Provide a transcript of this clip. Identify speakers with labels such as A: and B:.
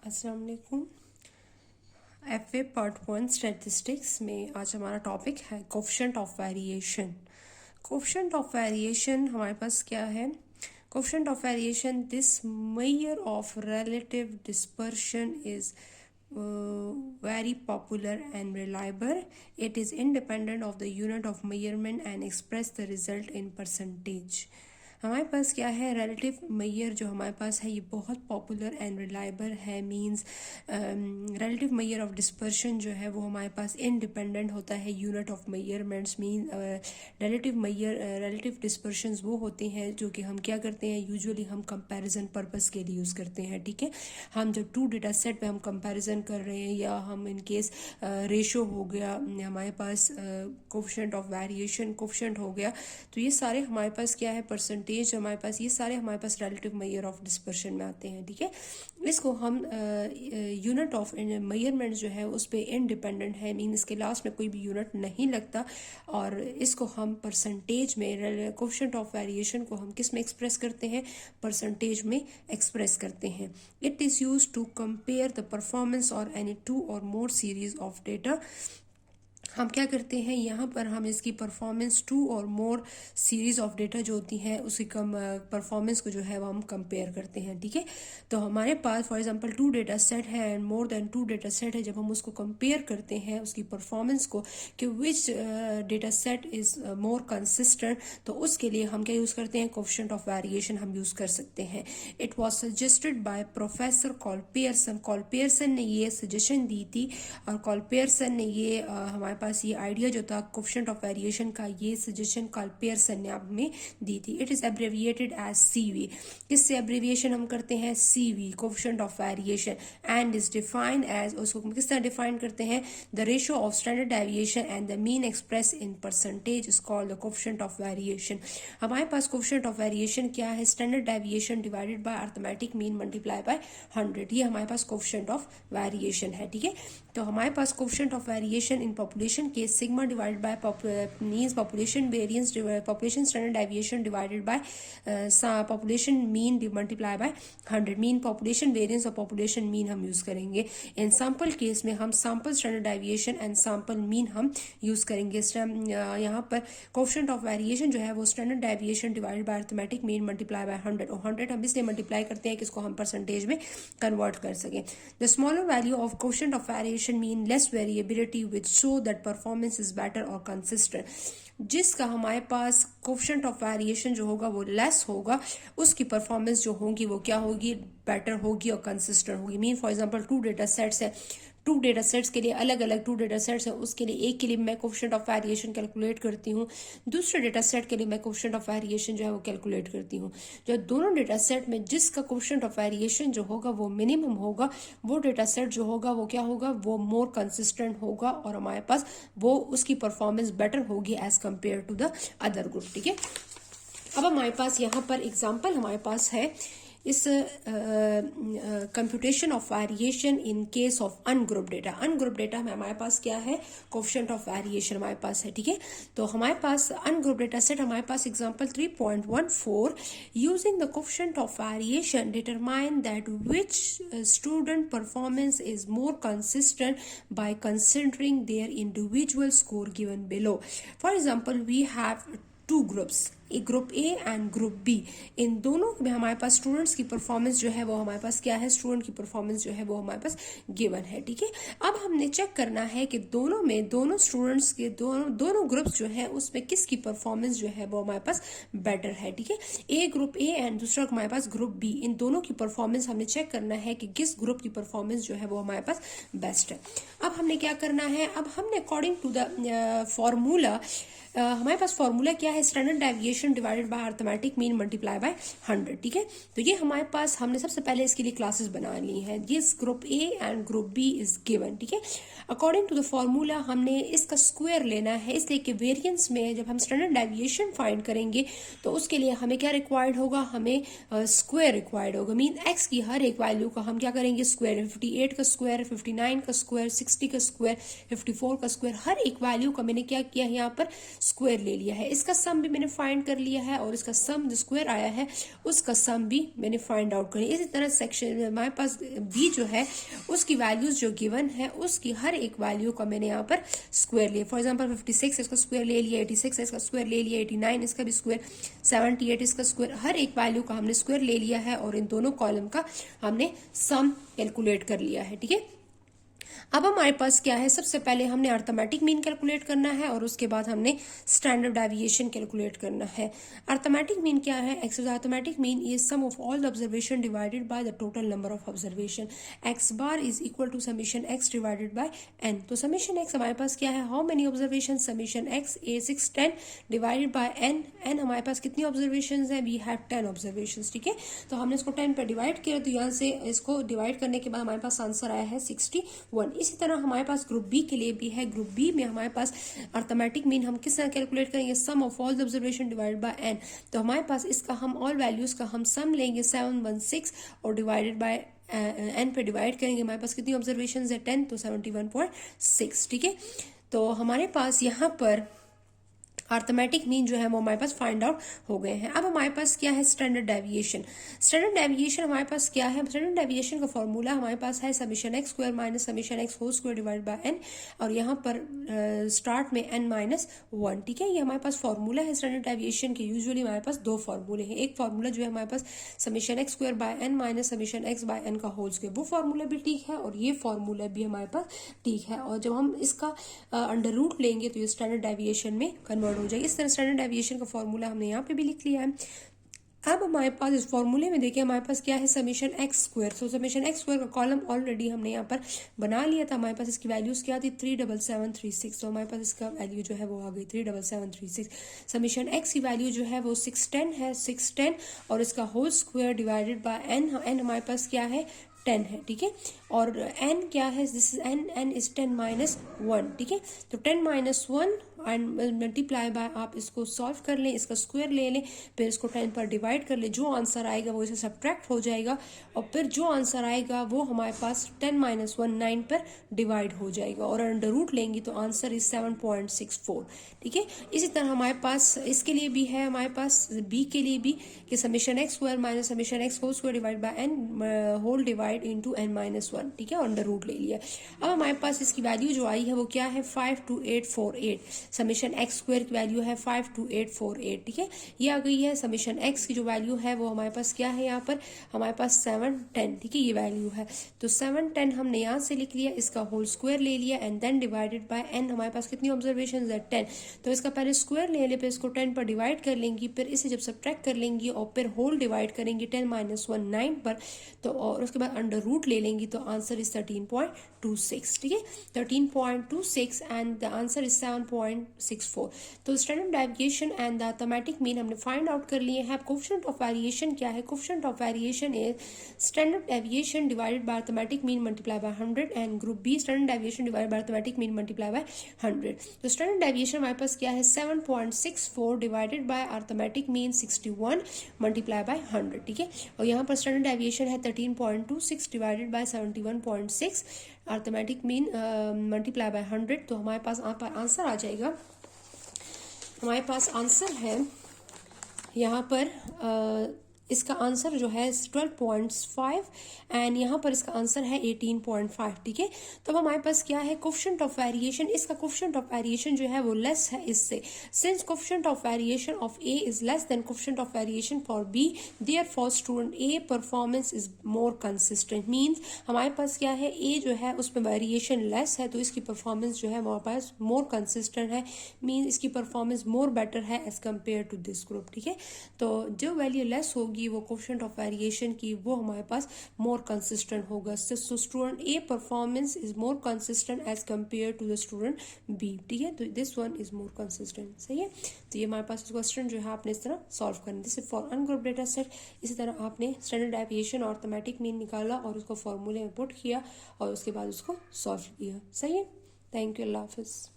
A: अस्सलाम वालेकुम। F A part 1 statistics में आज हमारा टॉपिक है coefficient of variation. Coefficient of variation हमारे पास क्या है? Coefficient of variation, this measure of relative dispersion is very popular and reliable. It is independent of the unit of measurement and express the result in percentage. हमारे पास क्या है? Relative major जो हमारे पास है ये बहुत पॉपुलर एंड रिलायबल है। Means relative measure of dispersion जो है वो हमारे पास इंडिपेंडेंट होता है unit of measurements. Mean relative dispersions वो होते हैं जो कि हम क्या करते हैं, यूजुअली हम कंपैरिजन पर्पस के लिए यूज़ करते हैं। ठीक है, हम जब टू डेटा सेट पे हम कंपैरिजन कर रहे हैं या हम इन केस रेशो हो गया, हमारे पास कोफिशिएंट ऑफ वेरिएशन कोफिशिएंट हो गया, तो ये सारे हमारे पास क्या है, परसेंटेज हमारे पास, ये सारे हमारे पास रिलेटिव मेजर ऑफ डिस्पर्शन में आते हैं। ठीक है, इसको हम यूनिट ऑफ मेजरमेंट जो है उस पर इंडिपेंडेंट है। मीन इसके लास्ट में कोई भी यूनिट नहीं लगता, और इसको हम परसेंटेज में, कोफिशिएंट ऑफ वेरिएशन को हम किस में एक्सप्रेस करते हैं? परसेंटेज में एक्सप्रेस करते हैं। It is use to compare the performance और एनी टू और मोर सीरीज ऑफ डेटा। हम क्या करते हैं यहाँ पर, हम इसकी परफॉर्मेंस टू और मोर सीरीज ऑफ डेटा जो होती हैं उसकी परफॉर्मेंस को जो है वो हम कंपेयर करते हैं। ठीक है, तो हमारे पास for example two data set है and more than two data set है। जब हम उसको कंपेयर करते हैं उसकी परफॉर्मेंस को कि which data set is more consistent, तो उसके लिए हम क्या यूज़ करते हैं? कोफिशिएंट ऑफ वेरिएशन हम यूज़ कर सकते हैं। It was suggested by professor Karl Pearson. Karl Pearson ने ये सजेशन दी थी, और कॉल्पेयरसन ने ये हमारे पास ये आइडिया जो था कोफिशिएंट ऑफ वेरिएशन का, ये सजेशन कॉल्पेयरसन ने आप में दी थी। It is abbreviated as CV. किससे एब्रेविएशन हम करते हैं? CV, coefficient of variation, and is defined as, उसको किस तरह डिफाइन करते हैं? The ratio of standard deviation and the mean express in percentage is called the coefficient of variation. हमारे पास कोफिशिएंट ऑफ वेरिएशन क्या है? Standard deviation divided by arithmetic mean multiply by 100। ये हमारे पास कोफिशिएंट ऑफ वेरिएशन है। ठीक है, तो हमारे पास coefficient of variation in population के sigma divided by means population variance, population standard deviation divided by population mean multiply by 100। Mean population variance और पॉपुलेशन मीन हम यूज करेंगे। इन सैंपल केस में हम sample standard deviation and sample mean हम use करेंगे। यहाँ पर coefficient of variation जो है वो standard deviation divided by arithmetic mean multiply by 100, और 100 हम इसलिए मल्टीप्लाई करते हैं कि इसको हम परसेंटेज में कन्वर्ट कर सकें। The smaller value of coefficient of variation mean less variability which show that performance is better और कंसिस्टेंट। जिसका हमारे पास कोफिशिएंट ऑफ वेरिएशन जो होगा वो लेस होगा, उसकी परफॉर्मेंस जो होगी वो क्या होगी? बेटर होगी और कंसिस्टेंट होगी। Mean for example two data sets है, टू डेटा सेट्स के लिए अलग अलग टू डेटा सेट्स है, उसके लिए एक के लिए मैं कोफिशिएंट ऑफ वेरिएशन कैलकुलेट करती हूँ, दूसरे डेटा सेट के लिए मैं कोफिशिएंट ऑफ वेरिएशन जो है वो कैलकुलेट करती हूँ। जो दोनों डेटा सेट में जिसका कोफिशिएंट ऑफ वेरिएशन जो होगा वो मिनिमम होगा, वो डेटा सेट जो होगा वो क्या होगा? वो मोर कंसिस्टेंट होगा, और हमारे पास वो उसकी परफॉर्मेंस बेटर होगी as compare to the other group. ठीक है, अब हमारे पास यहाँ पर एग्जाम्पल हमारे पास है इस computation of variation in case of ungroup data. Ungroup data में हमारे पास क्या है? कोफिशिएंट ऑफ वेरिएशन हमारे पास है। ठीक है, तो हमारे पास अनग्रुप डेटा सेट, हमारे पास example 3.14, using the coefficient of variation determine that which student performance is more consistent by considering their individual score given below. For example we have two groups, एक group A and group B. इन दोनों में हमारे पास students की performance जो है वो हमारे पास क्या है? स्टूडेंट की परफॉर्मेंस जो है वो हमारे पास गिवन है। ठीक है, अब हमने चेक करना है कि दोनों में, दोनों स्टूडेंट्स के दोनों ग्रुप्स जो है उसमें किसकी परफॉर्मेंस जो है वो हमारे पास बेटर है। ठीक है, एक ग्रुप ए एंड दूसरा हमारे पास ग्रुप बी, इन दोनों की परफॉर्मेंस हमने चेक करना है कि किस ग्रुप की परफॉर्मेंस जो है वो हमारे पास बेस्ट है। अब हमने क्या करना है? अब हमने अकॉर्डिंग टू द फॉर्मूला, हमारे पास फॉर्मूला क्या है? Standard deviation divided by arithmetic mean multiply by 100। ठीक है, तो ये हमारे पास, हमने सबसे पहले इसके लिए क्लासेस बना ली हैं। ये group A and group B is given. ठीक है, अकॉर्डिंग टू द फॉर्मूला हमने इसका स्क्वायर लेना है, इसलिए कि वेरिएंस में जब हम स्टैंडर्ड डेविएशन फाइंड करेंगे तो उसके लिए हमें क्या रिक्वायर्ड होगा? हमें स्क्वायर रिक्वायर्ड होगा। मीन एक्स की हर एक वैल्यू का हम क्या करेंगे? स्क्वायर। 58 का स्क्वायर, 59 का स्क्वायर, 60 का स्क्वायर, 54 का स्क्वायर, हर एक वैल्यू का मैंने क्या किया है? यहाँ पर स्क्वायर ले लिया है। इसका सम भी मैंने फाइंड कर लिया है और इसका सम जो स्क्वायर आया है उसका सम भी मैंने फाइंड आउट करी। इसी तरह सेक्शन हमारे पास बी जो है उसकी वैल्यूज जो गिवन है उसकी हर एक वैल्यू का मैंने यहाँ पर स्क्वायर लिया। फॉर एग्जांपल 56 इसका स्क्वायर ले लिया, 86 इसका स्क्वायर ले लिया, 89 इसका भी स्क्वायर, 78 इसका स्क्वायर, हर एक वैल्यू का हमने स्क्वायर ले लिया है और इन दोनों कॉलम का हमने सम कैलकुलेट कर लिया है। ठीक है, अब हमारे पास क्या है, सबसे पहले हमने अर्थमेटिक मीन कैलकुलेट करना है और उसके बाद हमने स्टैंडर्ड डेविएशन कैलकुलेट करना है। अर्थमेटिक मीन क्या है? X arithmetic mean is sum of all the observation divided by the total number of observation. X bar is equal to summation X divided by N. तो summation X हमारे पास क्या है, how many observation, summation X ए 6 10 divided by N. N हमारे पास कितनी observation है, वी हैव 10 ऑब्जर्वेशन। ठीक है, तो हमने इसको 10 पर डिवाइड किया तो यहाँ से इसको डिवाइड करने के बाद हमारे पास आंसर आया है 61। इसी तरह हमारे पास ग्रुप बी के लिए भी है। ग्रुप बी में हमारे पास अर्थमेटिक मीन हम किस तरह कैलकुलेट करेंगे, sum of all the observation divided by N. तो हमारे पास इसका हम ऑल वैल्यूज का हम सम लेंगे 716 और डिवाइडेड बाय एन पे डिवाइड करेंगे। हमारे पास कितनी ऑब्जर्वेशन है 10, तो 71.6। ठीक है, तो हमारे पास यहाँ पर अर्थमेटिक मीन जो है वो हमारे पास फाइंड आउट हो गए हैं। अब हमारे पास क्या है, स्टैंडर्ड डेविएशन। स्टैंडर्ड डेविएशन हमारे पास क्या है, स्टैंडर्ड डेविएशन का फॉर्मूला हमारे पास है summation X square minus summation X whole square divide by N, और यहाँ पर स्टार्ट में एन माइनस 1। ठीक है, ये हमारे पास फॉर्मूला है स्टैंडर्ड डेविएशन के। यूजुअली हमारे पास दो फॉर्मूले हैं, एक फॉर्मूला जो है हमारे पास summation X square by N minus summation X by N का होल स्क्वायर, वो फॉर्मूला भी ठीक है और ये फॉर्मूला भी हमारे पास ठीक है। और जब हम इसका अंडर रूट लेंगे तो ये स्टैंडर्ड डेविएशन में कन्वर्ट हो जाएगी। इस तरह स्टैंडर्ड डेविएशन का फॉर्मूला हमने यहाँ पे भी लिख लिया है। अब हमारे पास इस फॉर्मूले में देखिए हमारे पास क्या है, समीशन एक्स स्क्वायर। सो समीशन एक्स स्क्वायर का कॉलम ऑलरेडी हमने यहाँ पर बना लिया था। हमारे पास इसकी वैल्यूज क्या थी, 37736। तो हमारे पास इसका वैल्यू जो है वो आ गई 37736। समीशन एक्स की वैल्यू जो है वो 610 है, 610 और इसका whole square divided by N. N हमारे पास क्या है, 10 है। ठीक है, और n क्या है, this is n, n is 10 minus 1। ठीक है, तो 10 माइनस 1 एंड मल्टीप्लाई बाय, आप इसको सॉल्व कर लें, इसका स्क्वायर ले लें, फिर इसको 10 पर डिवाइड कर लें, जो आंसर आएगा वो इसे सब्ट्रैक्ट हो जाएगा और फिर जो आंसर आएगा वो हमारे पास 10 माइनस 1 9 पर डिवाइड हो जाएगा और अंडर रूट लेंगे तो आंसर इज 7.64। ठीक है, इसी तरह हमारे पास इसके लिए भी है, हमारे पास बी के लिए भी कि summation X square minus summation X whole square divide by N whole divide into N minus 1। ठीक है, अंडर रूट ले लिया। अब हमारे पास इसकी वैल्यू जो आई है वो क्या है, 52848। समीशन एक्स स्क्वायर की वैल्यू है 52848। ठीक है, ये आ गई है। समीशन एक्स की जो वैल्यू है वो हमारे पास क्या है, यहाँ पर हमारे पास 710। ठीक है, ये वैल्यू है, तो 710 हमने यहाँ से लिख लिया, इसका होल स्क्वायर ले लिया and then divided by N. हमारे पास कितनी ऑब्जर्वेशन है, 10। तो इसका पहले स्क्वायर ले ले, फिर इसको 10 पर डिवाइड कर लेंगी, फिर इसे जब सब्ट्रैक्ट कर लेंगी और फिर होल डिवाइड करेंगे 10 माइनस 1 9 पर, तो और उसके बाद अंडर रूट ले लेंगी तो आंसर इज 13.26। ठीक है, 13.26 एंड द आंसर इज 7.64। तो standard deviation and the arithmetic mean हमने फाइंड आउट कर लिए हैं। कोएफिशिएंट ऑफ वेरिएशन क्या है, coefficient of variation is standard deviation divided by arithmetic mean multiply by 100 and group B standard deviation divided by arithmetic mean multiply by 100। तो standard deviation हमारे पास क्या है, 7.64 divided by arithmetic mean 61 multiply by 100। ठीक है, और यहाँ पर स्टैंडर्ड डेविएशन है 13.26 divided by 71.6 arithmetic mean multiply by 100। तो हमारे पास आंसर आ जाएगा, हमारे पास आंसर है यहाँ पर इसका आंसर जो है 12.5 एंड यहाँ पर इसका आंसर है 18.5। ठीक है, तो हमारे पास क्या है, कोएफिशिएंट ऑफ वेरिएशन। इसका कोएफिशिएंट ऑफ वेरिएशन जो है वो लेस है इससे। Since coefficient of variation of A is less than coefficient of variation for B, therefore student A performance is more consistent. Means हमारे पास क्या है, ए जो है उसमें वेरिएशन लेस है तो इसकी परफॉर्मेंस जो है हमारे पास मोर कंसिस्टेंट है, मींस इसकी परफॉर्मेंस मोर बेटर है as compare to this group. ठीक है, तो जो वैल्यू लेस होगी वो कोएफिशिएंट ऑफ वेरिएशन की वो हमारे पास मोर कंसिस्टेंट होगा। So student A performance is more consistent as compare to the student B. ठीक है, तो this one is more consistent. सही है, तो ये हमारे पास क्वेश्चन जो है आपने इस तरह सॉल्व करना। This is for ungroup data set. इसी तरह आपने स्टैंडर्ड डेविएशन और अर्थमेटिक मीन निकाला और उसको फॉर्मूले में पुट किया और उसके बाद उसको सॉल्व किया। सही है, थैंक यू, अल्लाह हाफिज।